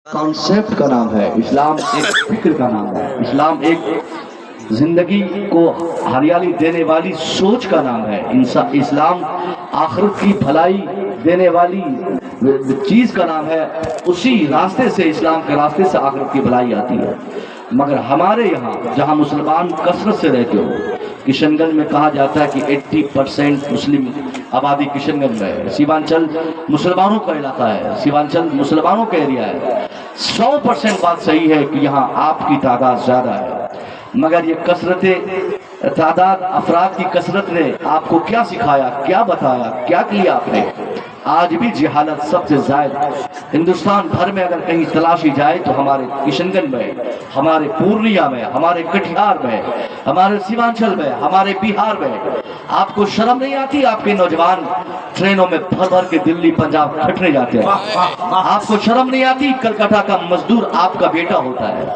Concept का नाम है, इस्लाम एक फिक्र का नाम है, इस्लाम एक जिंदगी को हरियाली देने वाली सोच का नाम है। इस्लाम आखिरत की भलाई देने वाली चीज का नाम है। उसी रास्ते से, इस्लाम के रास्ते से आखिरत की भलाई आती है। मगर हमारे यहाँ जहाँ मुसलमान कसरत से रहते हो, किशनगंज में कहा जाता है कि 80% मुस्लिम आबादी किशनगंज में है। सीवांचल मुसलमानों का इलाका है, सीवांचल मुसलमानों का एरिया है। 100% बात सही है कि यहाँ आपकी तादाद ज़्यादा है, मगर ये कसरत तादाद अफराद की कसरत ने आपको क्या सिखाया, क्या बताया, क्या किया आपने? आज भी जहालत सबसे ज़्यादा हिंदुस्तान भर में अगर कहीं तलाशी जाए तो हमारे किशनगंज में, हमारे पूर्णिया में, हमारे कटिहार में, हमारे सीमांचल में, हमारे बिहार में। आपको शर्म नहीं आती? आपके नौजवान ट्रेनों में भर भर के दिल्ली पंजाब खटने जाते हैं। आपको शर्म नहीं आती? कलकत्ता का मजदूर आपका बेटा होता है।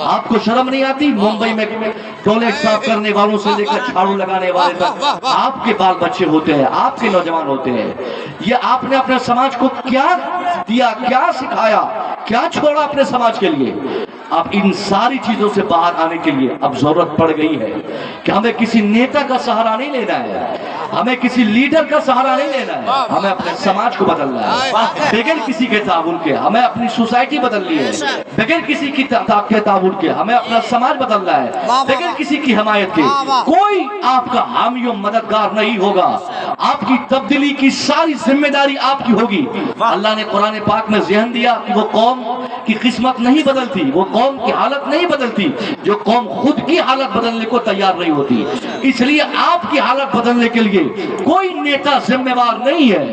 आपको शर्म नहीं आती? मुंबई में टॉयलेट साफ करने वालों से लेकर झाड़ू लगाने वाले तक आपके बाल बच्चे होते हैं, आपके नौजवान होते हैं। ये आपने अपने समाज को क्या दिया, क्या सिखाया, क्या छोड़ा अपने समाज के लिए? अब इन सारी चीजों से बाहर आने के लिए अब जरूरत पड़ गई है कि हमें किसी नेता का सहारा नहीं लेना है, हमें किसी लीडर का सहारा नहीं लेना है, हमें अपने समाज को बदलना है बगैर किसी के ताउन के। हमें अपनी सोसाइटी बदलनी है बगैर किसी की ताउन के। हमें अपना समाज बदलना है बगैर किसी की हिमायत के। कोई आपका हामी और मददगार नहीं होगा। आपकी तब्दीली की सारी जिम्मेदारी आपकी होगी। अल्लाह ने कुरान पाक में ज़हन दिया कि वो कौम की किस्मत नहीं बदलती, वो कौम की हालत नहीं बदलती जो कौम खुद की हालत बदलने को तैयार नहीं होती। इसलिए आपकी हालत बदलने के लिए कोई नेता जिम्मेवार नहीं है,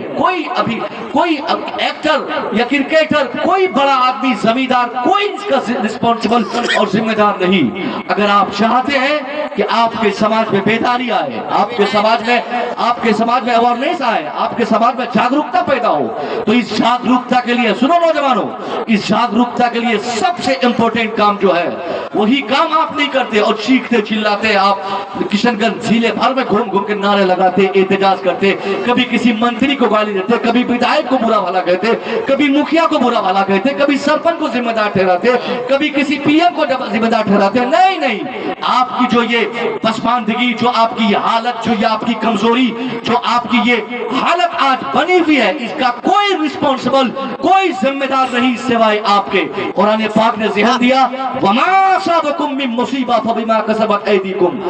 कोई एक्टर या क्रिकेटर, कोई बड़ा आदमी, जमींदार, कोई इसका रिस्पॉन्सिबल और जिम्मेदार नहीं। अगर आप चाहते हैं कि आपके समाज में बेदारी आए, आपके समाज में अवेयरनेस आए, आपके समाज में जागरूकता पैदा हो, तो इस जागरूकता के लिए, सुनो नौजवानों, इस जागरूकता के लिए सबसे इंपॉर्टेंट काम जो है वही काम आप नहीं करते और चीखते चिल्लाते। आप किशनगंज जिले भर में घूम घूम के नारे लगाते, एहतजाज करते, कभी किसी मंत्री को गाली देते, कभी विधायक को बुरा भला कहते, कभी मुखिया को बुरा भला कहते, कभी सरपंच को जिम्मेदार ठहराते, कभी किसी पीएम को जिम्मेदार ठहराते। नहीं, आपकी जो ये पसमानदगी, जो आपकी हालत, जो ये आपकी कमजोरी, जो आपकी ये हालत आज बनी हुई है, इसका कोई रिस्पॉन्सिबल, कोई जिम्मेदार नहीं सिवाय आपके। कुरान पाक ने ज़हन दिया, वमा असाबकुम मिन मुसीबा फबिमा कसबत ऐदीकुम।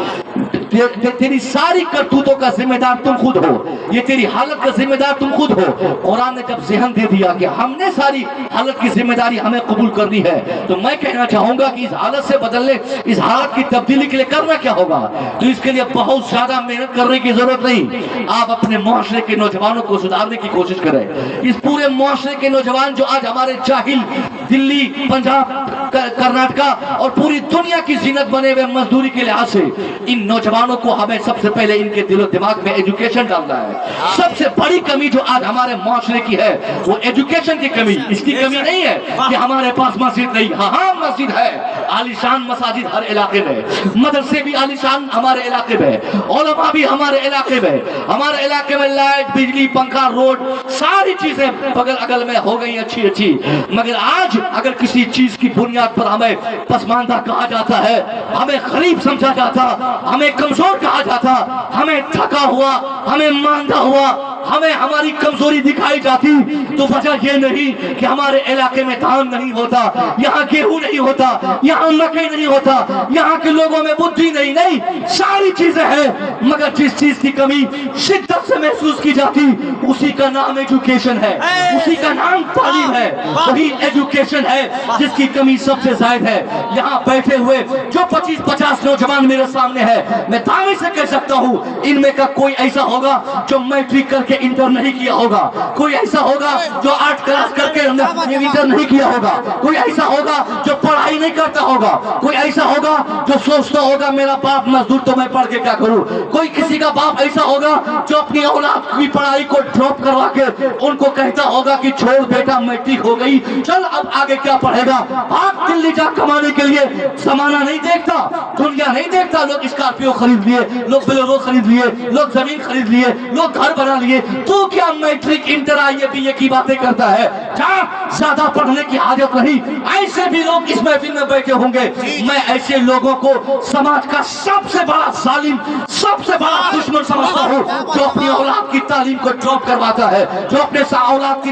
तेरी सारी करतूतों का जिम्मेदार तुम खुद हो, ये तेरी हालत का जिम्मेदार तुम खुद हो। कुरान ने जब ज़हन दे दिया कि हमने सारी हालत की जिम्मेदारी हमें कबूल करनी है, तो मैं कहना चाहूंगा कि इस हालत से बदलने, इस हालत की तब्दीली के लिए करना क्या होगा? तो इसके लिए बहुत ज्यादा मेहनत करने की जरूरत नहीं। आप अपने मुआशरे के नौजवानों को सुधारने की कोशिश करें। इस पूरे मुआशरे के नौजवान जो आज हमारे जाहिल दिल्ली, पंजाब, कर्नाटका और पूरी दुनिया की जीनत बने हुए मजदूरी के लिहाज से, इन नौजवानों को हमें सबसे पहले इनके दिलो दिमाग में एजुकेशन डालना है। सबसे बड़ी कमी जो आज हमारे मुआशरे की है वो एजुकेशन की कमी। इसकी कमी नहीं है कि हमारे पास मस्जिद नहीं, हाँ मस्जिद है, आलीशान मसाजिद हर इलाके में, मदरसे भी आलीशान हमारे इलाके में, उलमा भी हमारे इलाके में लाइट, बिजली, पंखा, रोड, सारी चीजें बगल अगल में हो गई अच्छी। मगर आज अगर किसी चीज की बुनियाद पर हमें पसमानदा कहा जाता है, हमें गरीब समझा जाता, हमें कमजोर कहा जाता, हमें थका हुआ, हमें मांदा हुआ, हमें हमारी कमजोरी दिखाई जाती, तो वजह यह नहीं कि हमारे इलाके में धान नहीं होता, यहाँ गेहूं नहीं होता, यहाँ मकई नहीं होता, यहाँ के लोगों में बुद्धि नहीं, सारी चीजें हैं। मगर जिस चीज की कमी शिद्दत से महसूस की जाती, उसी का नाम एजुकेशन है, उसी का नाम तालीम है, वही एजुकेशन है जिसकी कमी सबसे ज्यादा है। यहाँ बैठे हुए जो 25-50 नौजवान मेरे सामने है, मैं दावे से कह सकता हूँ इनमें का कोई ऐसा होगा जो मैट्रिक करके इंटर नहीं किया होगा, कोई ऐसा होगा जो 8 क्लास करके इंटर नहीं किया होगा, कोई ऐसा होगा जो पढ़ाई नहीं करता होगा, कोई ऐसा होगा जो सोचता होगा मेरा बाप मजदूर तो मैं पढ़ के क्या करूं, कोई किसी का बाप ऐसा होगा जो अपनी औलाद की पढ़ाई को ड्रॉप करवा के उनको कहता होगा कि छोड़ बेटा मैट्रिक हो गई, चल अब आगे क्या पढ़ेगा। आप दिल्ली जा कमाने के लिए जमाना नहीं देखता, दुनिया नहीं देखता। लोग स्कॉर्पियो खरीद लिए, लोग बोलेरो खरीद लिए, लोग जमीन खरीद लिए, लोग घर बना लिए, चाहिए, तो क्या मैट्रिक इंटर IABA की बातें करता है? जहाँ ज्यादा पढ़ने की आदत नहीं, ऐसे भी लोग इस महफिल में बैठे होंगे। मैं ऐसे लोगों को समाज का सबसे बड़ा जालिम, सबसे बड़ा दुश्मन समझता हूँ, जो अपनी औलाद की तालीम को ड्रॉप करवाता है, जो अपने औलाद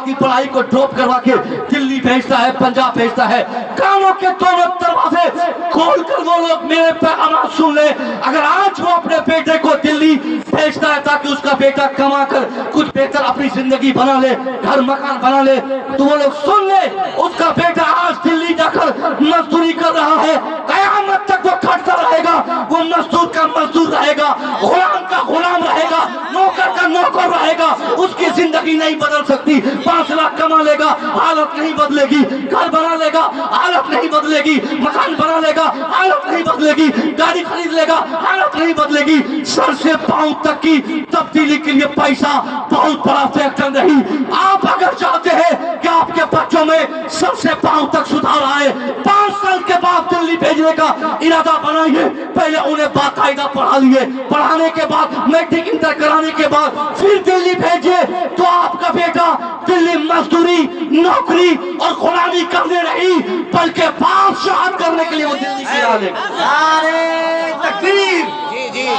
की पढ़ाई को ड्रॉप करवा के दिल्ली भेजता है, पंजाब भेजता है। कानों के दोनों दरवाजे खोल कर वो लोग मेरे पैगाम सुन ले। अगर आज वो अपने बेटे को दिल्ली भेजता है ताकि उसका बेटा कमा कर कुछ बेहतर अपनी जिंदगी बना ले, घर मकान बना ले, तो वो लोग सुन ले, उसका बेटा आज दिल्ली जाकर मजदूरी कर रहा है, कयामत तक वो खटता रहेगा, वो मजदूर का मजदूर रहेगा, गुलाम का गुलाम रहेगा, नौकर का नौकर रहेगा। उसकी जिंदगी नहीं बदल सकती। 5 लाख कमा लेगा, हालत नहीं बदलेगी। घर बना लेगा, हालत नहीं बदलेगी। मकान बना लेगा, हालत नहीं बदलेगी। गाड़ी खरीद लेगा, हालत नहीं बदलेगी। सर से पांव तक की तब्दीली के लिए पैसा बहुत बड़ा फैक्टर नहीं। आप अगर चाहते हैं कि आपके बच्चों में सर से पांव तक सुधार आए, 5 साल के बाद दिल्ली भेजने का इरादा बनाइए। पहले उन्हें बाकायदा पढ़ा लिए, पढ़ाने के बाद मैट्रिक इंटर कराने के बाद फिर दिल्ली भेजिए, तो आपका बेटा दिल्ली मजदूरी, नौकरी और गुलामी करने नहीं, बल्कि बादशाह करने के लिए वो दिल्ली से डालेगा। नारे तकबीर,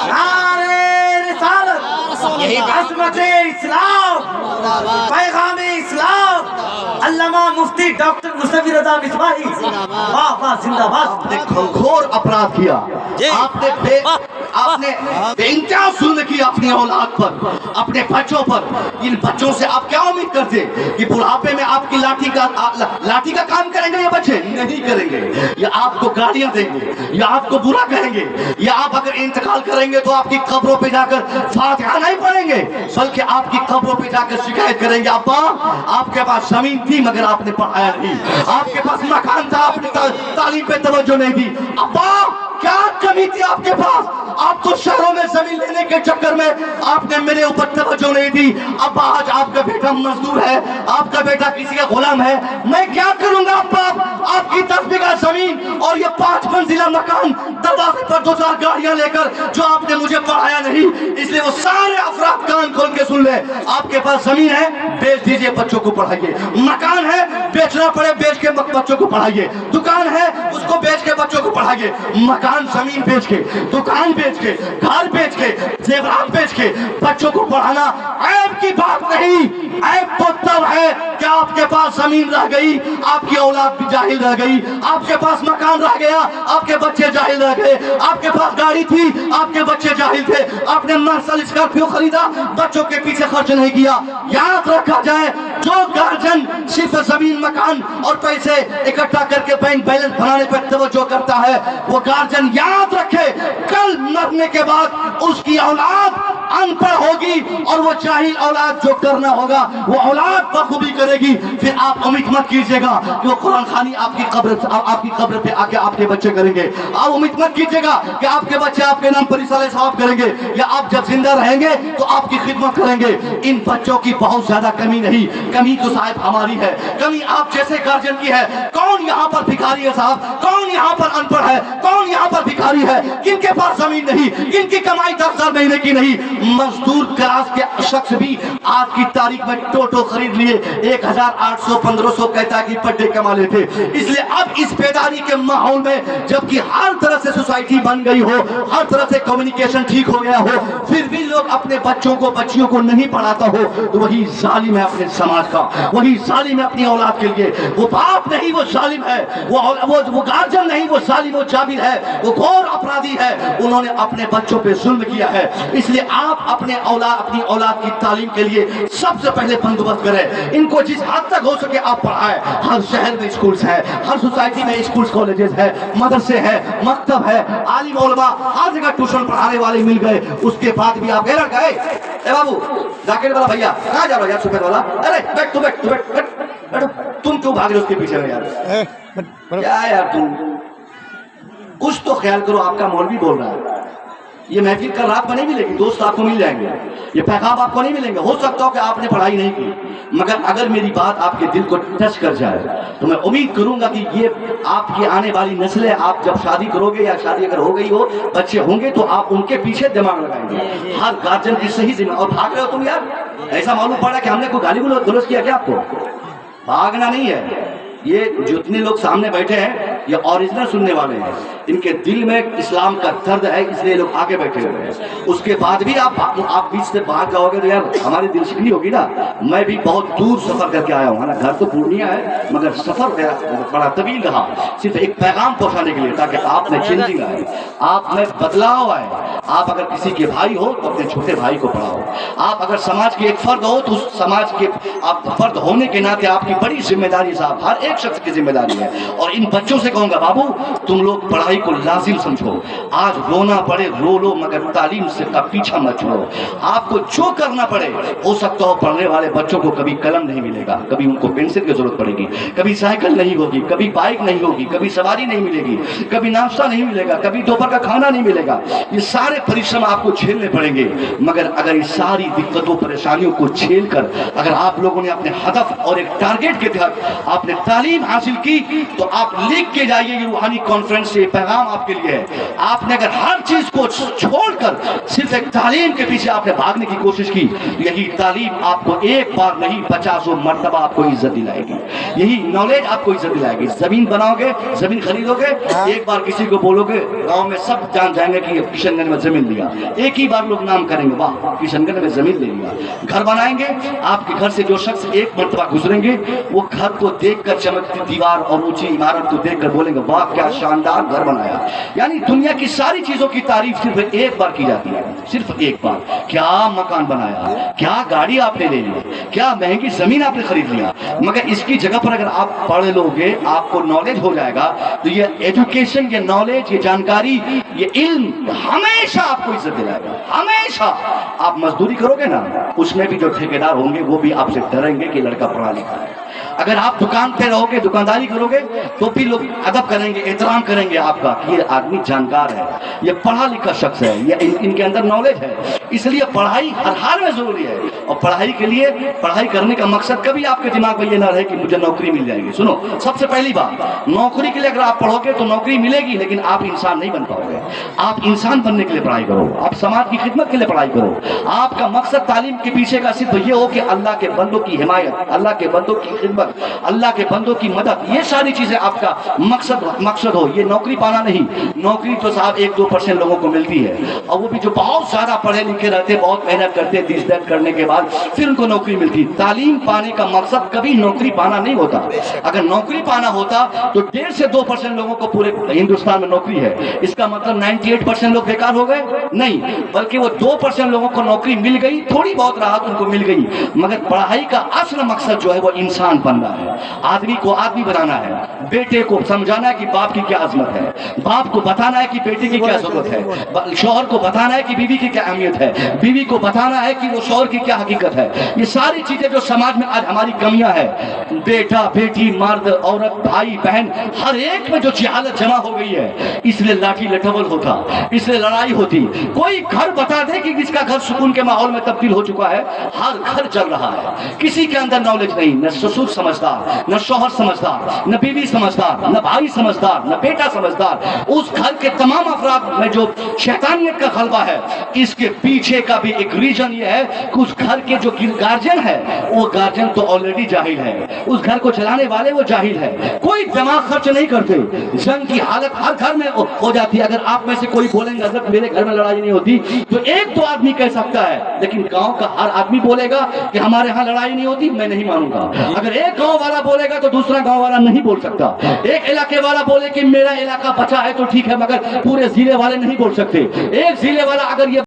नारे रिसालत, यही अज़मते इस्लाम, पैगामे इस्लाम, अल्लामा मुफ्ती डॉक्टर मुस्तफी रज़ा मिसबाही, वाह वाह जिंदाबाद। घोर अपराध किया आपने बेइंतहा जुल्म किया अपनी औलाद पर, अपने बच्चों पर। इन बच्चों से आप क्या उम्मीद करते कि बुढ़ापे में आपकी लाठी का काम करेंगे ये बच्चे? नहीं करेंगे। या आपको गालियां देंगे, या आपको बुरा कहेंगे, या आप अगर इंतकाल करेंगे तो आपकी कब्रों पे जाकर फातिहा नहीं पढ़ेंगे, बल्कि आपकी कब्रों पे जाकर शिकायत करेंगे, अब्बा आपके पास जमीन थी मगर आपने पढ़ाया नहीं, आपके पास मकान था आपने तालीम पे तवज्जो नहीं दी, अब्बा क्या कमी थी आपके पास? आप तो शहरों में जमीन लेने के चक्कर में आपने मेरे ऊपर तवज्जो नहीं दी। अब आज आपका बेटा मजदूर है, आपका बेटा किसी का गुलाम है, मैं क्या करूंगा अब्बा? आपकी 10 बीघा जमीन और ये 5 मंजिला मकान, दरवाजे पर 2-4 गाड़ियां लेकर, जो आपने मुझे पढ़ाया नहीं। इसलिए वो सारे अफराद कान खोल के सुन ले, आपके पास जमीन है बेच दीजिए, बच्चों को पढ़ाइए। मकान है बेचना पड़े बेच के बच्चों को पढ़ाइए। दुकान है उसको बेच के बच्चों को पढ़ाइए। मकान जमीन बेच के, दुकान बेच के, घर बेच के, जेवरात बेच के बच्चों को पढ़ाना ऐब की बात नहीं। ऐब तो तब है कि आपके पास जमीन रह गई, आपकी औलाद भी जाहिल रह गई, आपके पास मकान रह गया, आपके बच्चे जाहिल रह गए, आपके पास गाड़ी थी, आपके बच्चे जाहिल थे, आपने मर्सिडीज स्कॉर्पियो खरीदा, बच्चों के पीछे खर्च नहीं किया। याद रखा जाए, जो गार्जियन सिर्फ जमीन, मकान और पैसे इकट्ठा करके बैंक बैलेंस बनाने पर तवज्जो करता है, वो गार्जियन याद रखे, कल मरने के बाद उसकी औलाद अनपढ़ होगी और वो जाहिल औलाद जो करना होगा वो औलाद बखूबी करेगी। फिर आप उम्मीद मत कीजिएगा कि वो कुरान खानी आपकी कब्र पे आके आपके बच्चे करेंगे। आप उम्मीद मत कीजिएगा कि आपके बच्चे आपके नाम पर रिसाले सवाब करेंगे, या आप जब जिंदा रहेंगे तो आपकी खिदमत करेंगे। इन बच्चों की बहुत ज्यादा कमी नहीं, कमी तो शायद हमारी है, कमी आप जैसे गार्जियन की है। कौन यहाँ पर भिखारी है साहब? कौन यहाँ पर अनपढ़ है? कौन यहाँ पर भिखारी है? किनके पास जमीन नहीं, किनकी कमाई 10,000 महीने की नहीं? मजदूर क्लास के शख्स भी आज की तारीख में टोटो खरीद लिए 1,800-1,500 कहता कि पर डे कमा लेते। इसलिए अब इस बेदारी के माहौल में, जबकि हर तरह से सोसाइटी बन गई हो, हर तरह से कम्युनिकेशन ठीक हो गया हो, फिर भी लोग अपने बच्चों को, बच्चियों को नहीं पढ़ाता हो, तो वही जालिम है अपने समाज का, वही जालिम है अपनी औलाद के लिए। वो बाप नहीं, वो जालिम है, वो गार्जियन नहीं, वो जालिम, वो जाबिर है, वो घोर अपराधी है। उन्होंने अपने बच्चों पे जुल्म किया है। इसलिए आप अपनी औलाद की तालीम के लिए सबसे पहले बंदोबस्त करें। इनको जिस हद तक हो सके आप पढ़ाएं। हर शहर में स्कूल्स है, हर सोसाइटी में स्कूल्स, कॉलेजेस है, मदरसे है, मकतब है, आलिम उलमा, हर जगह ट्यूशन पढ़ाने वाले मिल गए। उसके बाद भी आप गए ए बाबू जैकेट वाला भैया कहाँ जा रहा है यार, सफेद वाला? अरे बैठ तू बैठ, तुम क्यों भाग रहे हो उसके पीछे में यार? क्या यार तुम कुछ तो ख्याल करो, आपका मौलवी बोल रहा है। یہ محفل کل رات میں نہیں ملے گی، دوست آپ کو مل جائیں گے، یہ پیغام آپ کو نہیں ملیں گے. ہو سکتا ہو کہ آپ نے پڑھائی نہیں کی، مگر اگر میری بات آپ کے دل کو ٹچ کر جائے تو میں امید کروں گا کہ یہ آپ کی آنے والی نسلیں، آپ جب شادی کرو گے یا شادی اگر ہو گئی ہو، بچے ہوں گے، تو آپ ان کے پیچھے دماغ لگائیں گے. ہر گارجن کی صحیح ذمہ. اور بھاگ رہے ہو تم یار، ایسا معلوم پڑا کہ ہم نے کوئی گالی گلوچ کیا کیا آپ کو؟ بھاگنا نہیں ہے. یہ جتنے لوگ سامنے بیٹھے ہیں یہ اوریجنل سننے والے ہیں، ان کے دل میں اسلام کا درد ہے، اس لیے لوگ آگے بیٹھے ہوئے ہیں. اس کے بعد بھی آپ بیچ سے باہر جاؤ گے تو یار ہماری دل شکنی ہوگی نا. میں بھی بہت دور سفر کر کے آیا ہوں نا، گھر تو پورنیہ ہے مگر سفر بڑا طویل رہا، صرف ایک پیغام پہنچانے کے لیے تاکہ آپ میں چینجنگ آئے، آپ میں بدلاؤ آئے. آپ اگر کسی کے بھائی ہو تو اپنے چھوٹے بھائی کو پڑھاؤ. آپ اگر سماج کے ایک فرد ہو تو اس سماج کے آپ فرد ہونے کے ناطے آپ کی بڑی ذمہ داری صاحب، ہر ایک شخص کی ذمہ داری ہے. اور ان بچوں سے کہوں گا بابو تم لوگ پڑھائی کو لازم سمجھو. آج رونا پڑے رو لو مگر تعلیم سے کا پیچھا مت چھوڑو. آپ کو جو کرنا پڑے، ہو سکتا ہو پڑھنے والے بچوں کو کبھی قلم نہیں ملے گا، کبھی ان کو پینسل کی ضرورت پڑے گی، کبھی سائیکل نہیں ہوگی، کبھی بائک نہیں ہوگی، کبھی سواری نہیں ملے گی، کبھی ناشتہ نہیں ملے گا، کبھی دوپہر کا کھانا نہیں ملے گا. یہ سارے پریشرم آپ کو جھیلنے پڑیں گے. مگر اگر اس ساری دقتوں پریشانیوں کو جھیل کر اگر آپ لوگوں نے اپنے ہدف اور ایک ٹارگیٹ کے تحت آپ نے تعلیم حاصل کی تو آپ لکھ کے جائیے. یہ روحانی کانفرنس سے پیغام آپ کے لیے ہے. آپ نے اگر ہر چیز کو چھوڑ کر صرف ایک تعلیم کے پیچھے آپ نے بھاگنے کی کوشش کی، یہی تعلیم آپ کو ایک بار نہیں 50 مرتبہ آپ کو عزت دلائے گی. یہی نالج آپ کو عزت دلائے گی. زمین بناؤ گے، زمین خریدو گے، ایک بار کسی کو بولو گے گاؤں میں سب جان جائیں گے کہ یہ کشن گنج میں زمین لیا. ایک ہی بار لوگ نام کریں گے واہ کشن گنج میں زمین لے لیا. گھر بنائیں گے، آپ کے گھر سے جو شخص ایک مرتبہ گزریں گے وہ گھر کو دیکھ کر چمکتی دیوار اور اونچی عمارت کو دیکھ کر بولیں گے واہ کیا شاندار گھر بنایا. یعنی دنیا کی ساری چیزوں کی تعریف صرف ایک بار کی جاتی ہے، صرف ایک بار. کیا مکان بنایا، کیا گاڑی آپ نے لے لی، کیا مہنگی زمین آپ نے خرید لیا. مگر اس کی جگہ پر اگر آپ پڑھ لو گے، آپ کو نالج ہو جائے گا تو یہ ایجوکیشن، یہ نالج، یہ جانکاری، یہ علم ہمیشہ آپ کو عزت دلائے گا. ہمیشہ آپ مزدوری کرو گے نا، اس میں بھی جو ٹھیکیدار ہوں گے وہ بھی آپ سے ڈریں گے کہ لڑکا پڑھا لکھا ہے. اگر آپ دکان پہ رہو گے، دکانداری کرو گے تو بھی لوگ ادب کریں گے، احترام کریں گے آپ کا کہ یہ آدمی جانکار ہے، یہ پڑھا لکھا شخص ہے، یہ ان کے اندر نالج ہے. اس لیے پڑھائی ہر حال میں ضروری ہے. اور پڑھائی کے لیے پڑھائی کرنے کا مقصد کبھی آپ کے دماغ میں یہ نہ رہے کہ مجھے نوکری مل جائے گی. سنو، سب سے پہلی بات، نوکری کے لیے اگر آپ پڑھو گے تو نوکری ملے گی لیکن آپ انسان نہیں بن پاؤ گے. آپ انسان بننے کے لیے پڑھائی کرو، آپ سماج کی خدمت کے لیے پڑھائی کرو. آپ کا مقصد تعلیم کے پیچھے کا صرف یہ ہو کہ اللہ کے بندوں کی حمایت، اللہ کے بندوں کی خدمت، اللہ کے بندوں کی مدد، یہ ساری چیزیں آپ کا مقصد ہو. یہ نوکری پانا نہیں. نوکری تو صاحب 1-2% لوگوں کو ملتی ہے، اور وہ بھی جو بہت زیادہ پڑھے لکھے رہتے، بہت محنت کرتے، دیش کرنے کے بعد پھر ان کو نوکری ملتی. تعلیم پانے کا مقصد کبھی نوکری پانا نہیں ہوتا. اگر نوکری پانا ہوتا تو 1.5 سے 2% لوگوں کو پورے ہندوستان میں نوکری ہے. اس کا مطلب 98% لوگ بیکار ہو گئے نہیں، بلکہ وہ 2% لوگوں کو نوکری مل گئی، تھوڑی بہت راحت ان کو مل گئی. مگر پڑھائی کا اصل مقصد جو ہے وہ انسان بننا ہے، آدمی کو آدمی بنانا ہے. بیٹے کو سمجھانا ہے کہ باپ کی کیا عظمت ہے، باپ کو بتانا ہے کہ بیٹے کی کیا ضرورت ہے، شوہر کو بتانا ہے کہ بیوی کی کیا اہمیت ہے، بیوی کو بتانا ہے کہ وہ شوہر کی کیا حقیقت ہے. یہ ساری چیزیں جو سماج میں آج ہماری کمیاں ہے، بیٹا بیٹی، مرد عورت، بھائی بہن، ہر ایک میں جو جہالت جمع ہو گئی ہے، اس لیے لاٹھی لٹھول ہوتا، اس لیے لڑائی ہوتی. کوئی گھر بتا دے کہ جس کا گھر سکون کے ماحول میں تبدیل ہو چکا ہے، ہر گھر چل رہا ہے. کسی کے اندر نالج نہیں، نہ سسر سمجھدار، نہ شوہر سمجھدار، نہ بیوی سمجھدار، نہ بھائی سمجھدار، نہ بیٹا سمجھدار. اس گھر کے تمام افراد میں جو شیطانیت کا غلبہ ہے، اس کے پیچھے کا بھی ایک ریجن یہ ہے کہ اس گھر کے جو گارجن ہے وہ گارجن تو آلریڈی جاہل ہے، اس گھر کو چلانے والے وہ جاہل ہے. کوئی دماغ خرچ نہیں کرتے. جنگ کی حالت ہر گھر میں ہو جاتی ہے. اگر آپ میں سے کوئی بولیں گے حضرت میرے گھر میں لڑائی نہیں ہوتی، تو 1-2 آدمی کہہ سکتا ہے، لیکن گاؤں کا ہر آدمی بولے گا کہ ہمارے ہاں لڑائی نہیں ہوتی، میں نہیں مانوں گا. اگر ایک گاؤں والا بولے گا تو دوسرا گاؤں والا نہیں بول سکتا. ایک علاقے والا بولے کہ میرا علاقہ بچا ہے تو ٹھیک ہے، مگر پورے ضلع والے نہیں بول سکتے. ایک ضلع والا اگر یہ